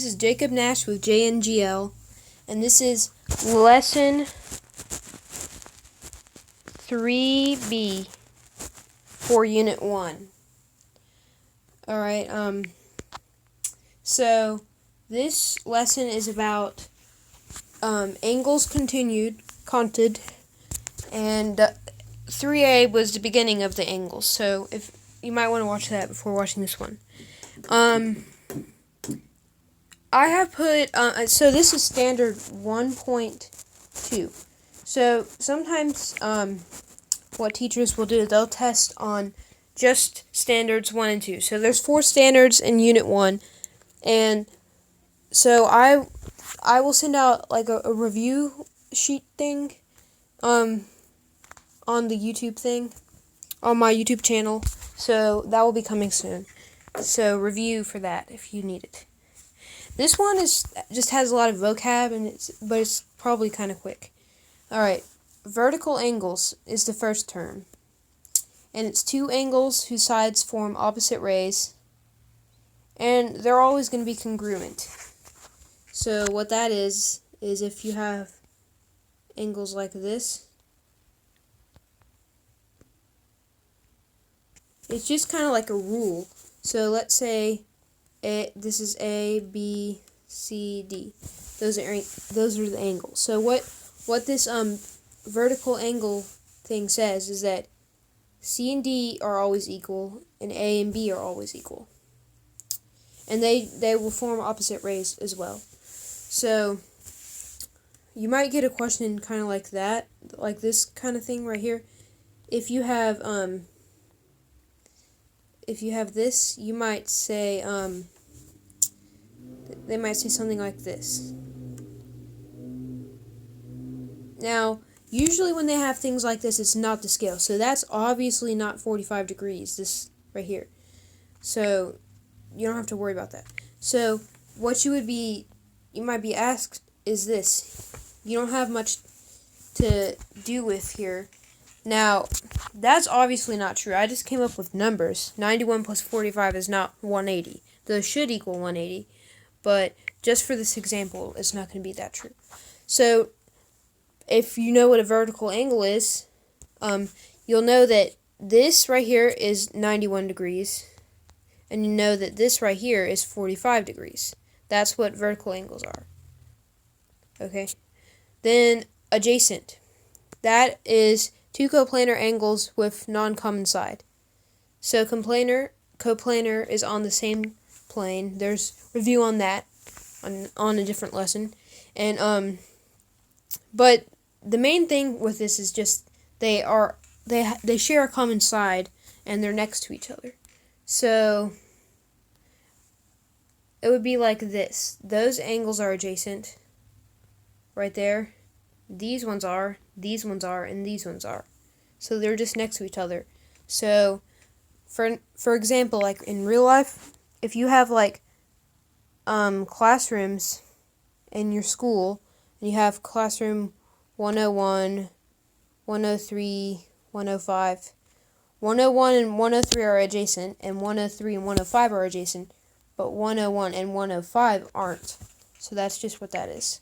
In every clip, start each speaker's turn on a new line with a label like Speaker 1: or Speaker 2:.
Speaker 1: This is Jacob Nash with JNGL, and this is lesson 3B for Unit 1. Alright, so this lesson is about angles continued, Cont'd, and 3A was the beginning of the angles, so if you might want to watch that before watching this one. I have put, so this is standard 1.2. So sometimes what teachers will do is they'll test on just standards 1 and 2. So there's 4 standards in Unit 1. And so I will send out like a review sheet thing on the YouTube thing, on my YouTube channel. So that will be coming soon. So review for that if you need it. This one just has a lot of vocab, but it's probably kind of quick. Alright, vertical angles is the first term. And it's 2 angles whose sides form opposite rays. And they're always going to be congruent. So what that is if you have angles like this, it's just kind of like a rule. So let's say this is A, B, C, D. Those are the angles. So what this vertical angle thing says is that C and D are always equal, and A and B are always equal. And they will form opposite rays as well. So you might get a question kind of like that, like this kind of thing right here. If you have this, you might say, they might say something like this. Now, usually when they have things like this, it's not the scale. So that's obviously not 45 degrees, this right here. So you don't have to worry about that. So what you might be asked is this. You don't have much to do with here. Now, that's obviously not true. I just came up with numbers. 91 plus 45 is not 180. Those should equal 180, but just for this example, it's not going to be that true. So, if you know what a vertical angle is, you'll know that this right here is 91 degrees, and you know that this right here is 45 degrees. That's what vertical angles are. Okay? Then, adjacent. That is 2 coplanar angles with non-common side. So coplanar is on the same plane. There's review on that on a different lesson. And but the main thing with this is just they share a common side and they're next to each other. So it would be like this. Those angles are adjacent right there. These ones are, and these ones are. So they're just next to each other. So, for example, like in real life, if you have like classrooms in your school, and you have classroom 101, 103, 105, 101 and 103 are adjacent, and 103 and 105 are adjacent, but 101 and 105 aren't. So that's just what that is.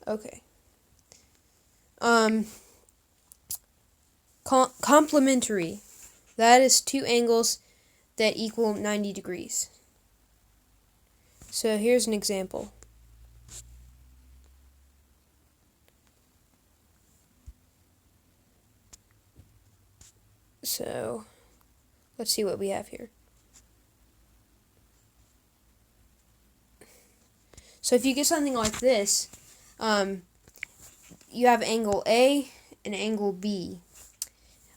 Speaker 1: Okay. Complementary. That is 2 angles that equal 90 degrees. So here's an example. So let's see what we have here. So if you get something like this, you have angle A and angle B.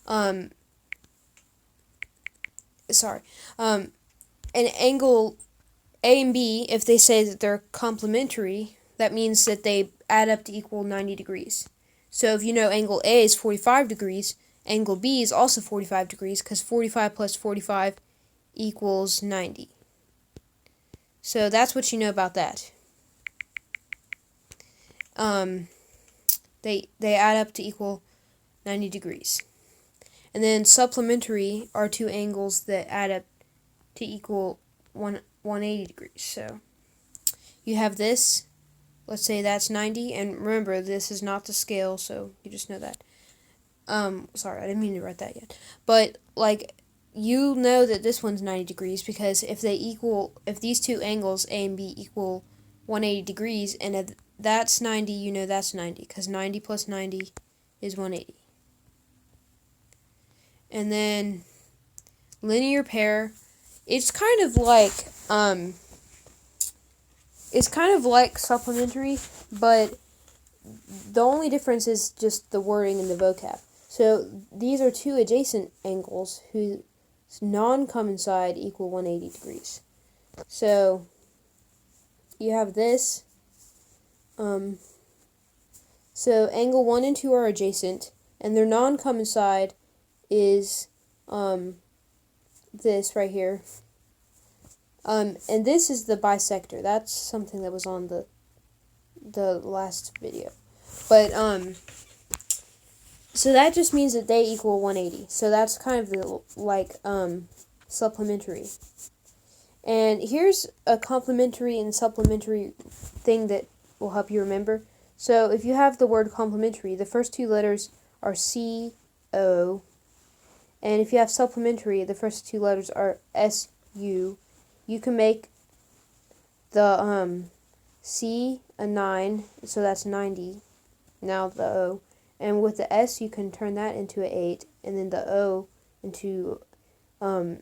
Speaker 1: And angle A and B, if they say that they're complementary, that means that they add up to equal 90 degrees. So if you know angle A is 45 degrees, angle B is also 45 degrees, because 45 plus 45 equals 90. So that's what you know about that. They add up to equal 90 degrees. And then supplementary are 2 angles that add up to equal 180 degrees. So you have this, let's say that's 90, and remember this is not the scale, so you just know that. Sorry, I didn't mean to write that yet. But like, you know that this one's 90 degrees because if these two angles A and B equal 180 degrees, and if that's 90, you know that's 90, because 90 plus 90 is 180. And then linear pair, it's kind of like supplementary, but the only difference is just the wording and the vocab. So these are two adjacent angles whose non-common side equal 180 degrees. So you have this. So angle 1 and 2 are adjacent, and their non-common side is this right here. And this is the bisector. That's something that was on the last video. But so that just means that they equal 180. So that's kind of the supplementary. And here's a complementary and supplementary thing that will help you remember. So if you have the word complementary, the first two letters are C-O. And if you have supplementary, the first two letters are S-U. You can make the C a 9, so that's 90. Now the O. And with the S, you can turn that into an 8, and then the O into a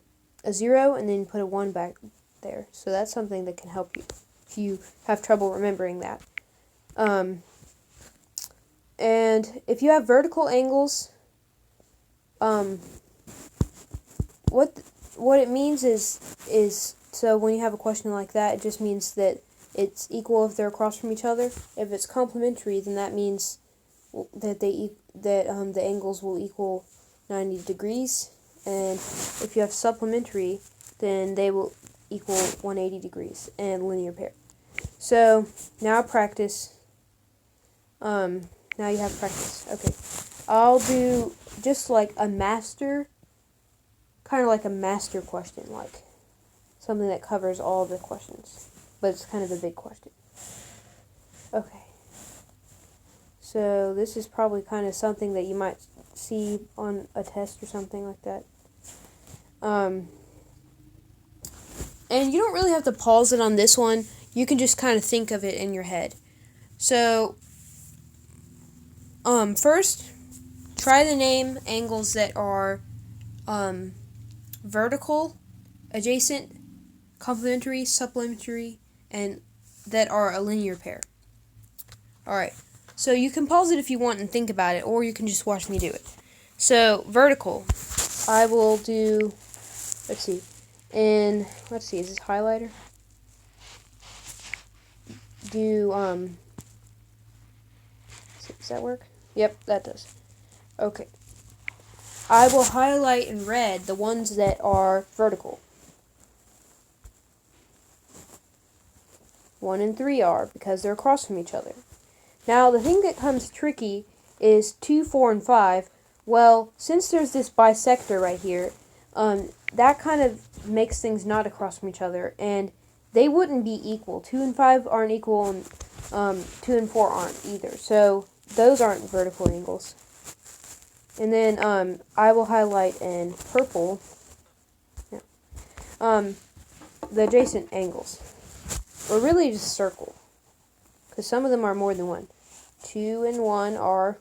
Speaker 1: 0, and then put a 1 back there. So that's something that can help you if you have trouble remembering that. And if you have vertical angles, what it means is so when you have a question like that, it just means that it's equal if they're across from each other. If it's complementary, then that means that the angles will equal 90 degrees, and if you have supplementary, then they will equal 180 degrees and linear pair. So now practice. Now you have practice. Okay, I'll do just like a master, kind of like a master question, like something that covers all the questions, but it's kind of a big question. Okay. So this is probably kind of something that you might see on a test or something like that. And you don't really have to pause it on this one. You can just kind of think of it in your head. So, first, try to name angles that are vertical, adjacent, complementary, supplementary, and that are a linear pair. Alright. So you can pause it if you want and think about it, or you can just watch me do it. So, vertical. I will do, let's see, is this highlighter? Does that work? Yep, that does. Okay. I will highlight in red the ones that are vertical. 1 and 3 are, because they're across from each other. Now, the thing that comes tricky is 2, 4, and 5. Well, since there's this bisector right here, that kind of makes things not across from each other, and they wouldn't be equal. 2 and 5 aren't equal, and 2 and 4 aren't either. So, those aren't vertical angles. And then, I will highlight in purple the adjacent angles. Or really just circle, because some of them are more than one. 2 and 1 are,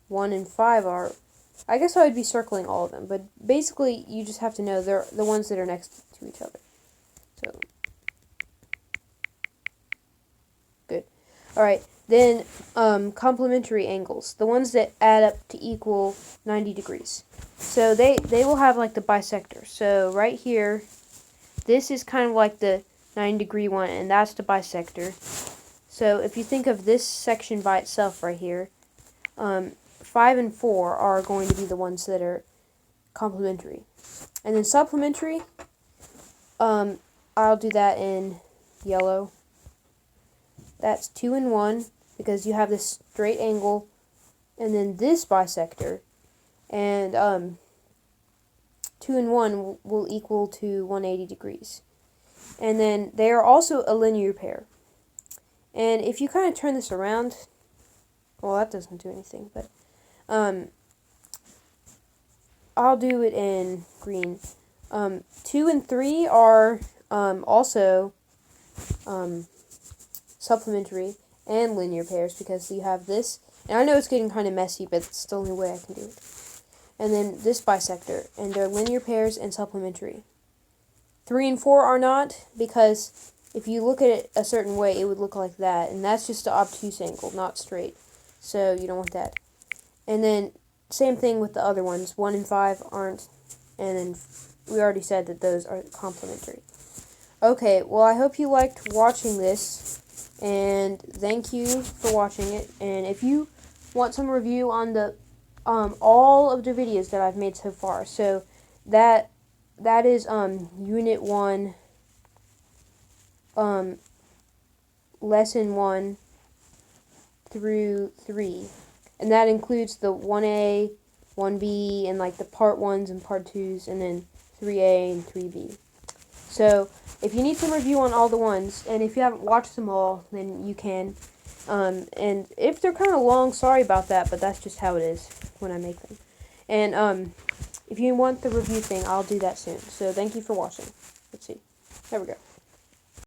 Speaker 1: 1 and 5 are. I guess I would be circling all of them, but basically you just have to know they're the ones that are next to each other. So, good. Alright, then complementary angles, the ones that add up to equal 90 degrees. So they will have like the bisector. So right here, this is kind of like the 90-degree one, and that's the bisector. So if you think of this section by itself right here, 5 and 4 are going to be the ones that are complementary. And then supplementary, I'll do that in yellow. That's 2 and 1, because you have this straight angle, and then this bisector, and 2 and 1 will equal to 180 degrees. And then they are also a linear pair. And if you kind of turn this around, well, that doesn't do anything, but I'll do it in green. 2 and 3 are also supplementary and linear pairs, because you have this, and I know it's getting kind of messy, but it's the only way I can do it. And then this bisector, and they're linear pairs and supplementary. 3 and 4 are not, because if you look at it a certain way, it would look like that, and that's just an obtuse angle, not straight. So you don't want that. And then same thing with the other ones. 1 and 5 aren't, and then we already said that those are complementary. Okay, well, I hope you liked watching this, and thank you for watching it. And if you want some review on the all of the videos that I've made so far, so that is Unit 1, Lesson 1 through 3, and that includes the 1A, 1B, and like the Part 1s and Part 2s, and then 3A and 3B. So if you need some review on all the ones, and if you haven't watched them all, then you can. And if they're kind of long, sorry about that, but that's just how it is when I make them. And if you want the review thing, I'll do that soon. So thank you for watching. Let's see. There we go.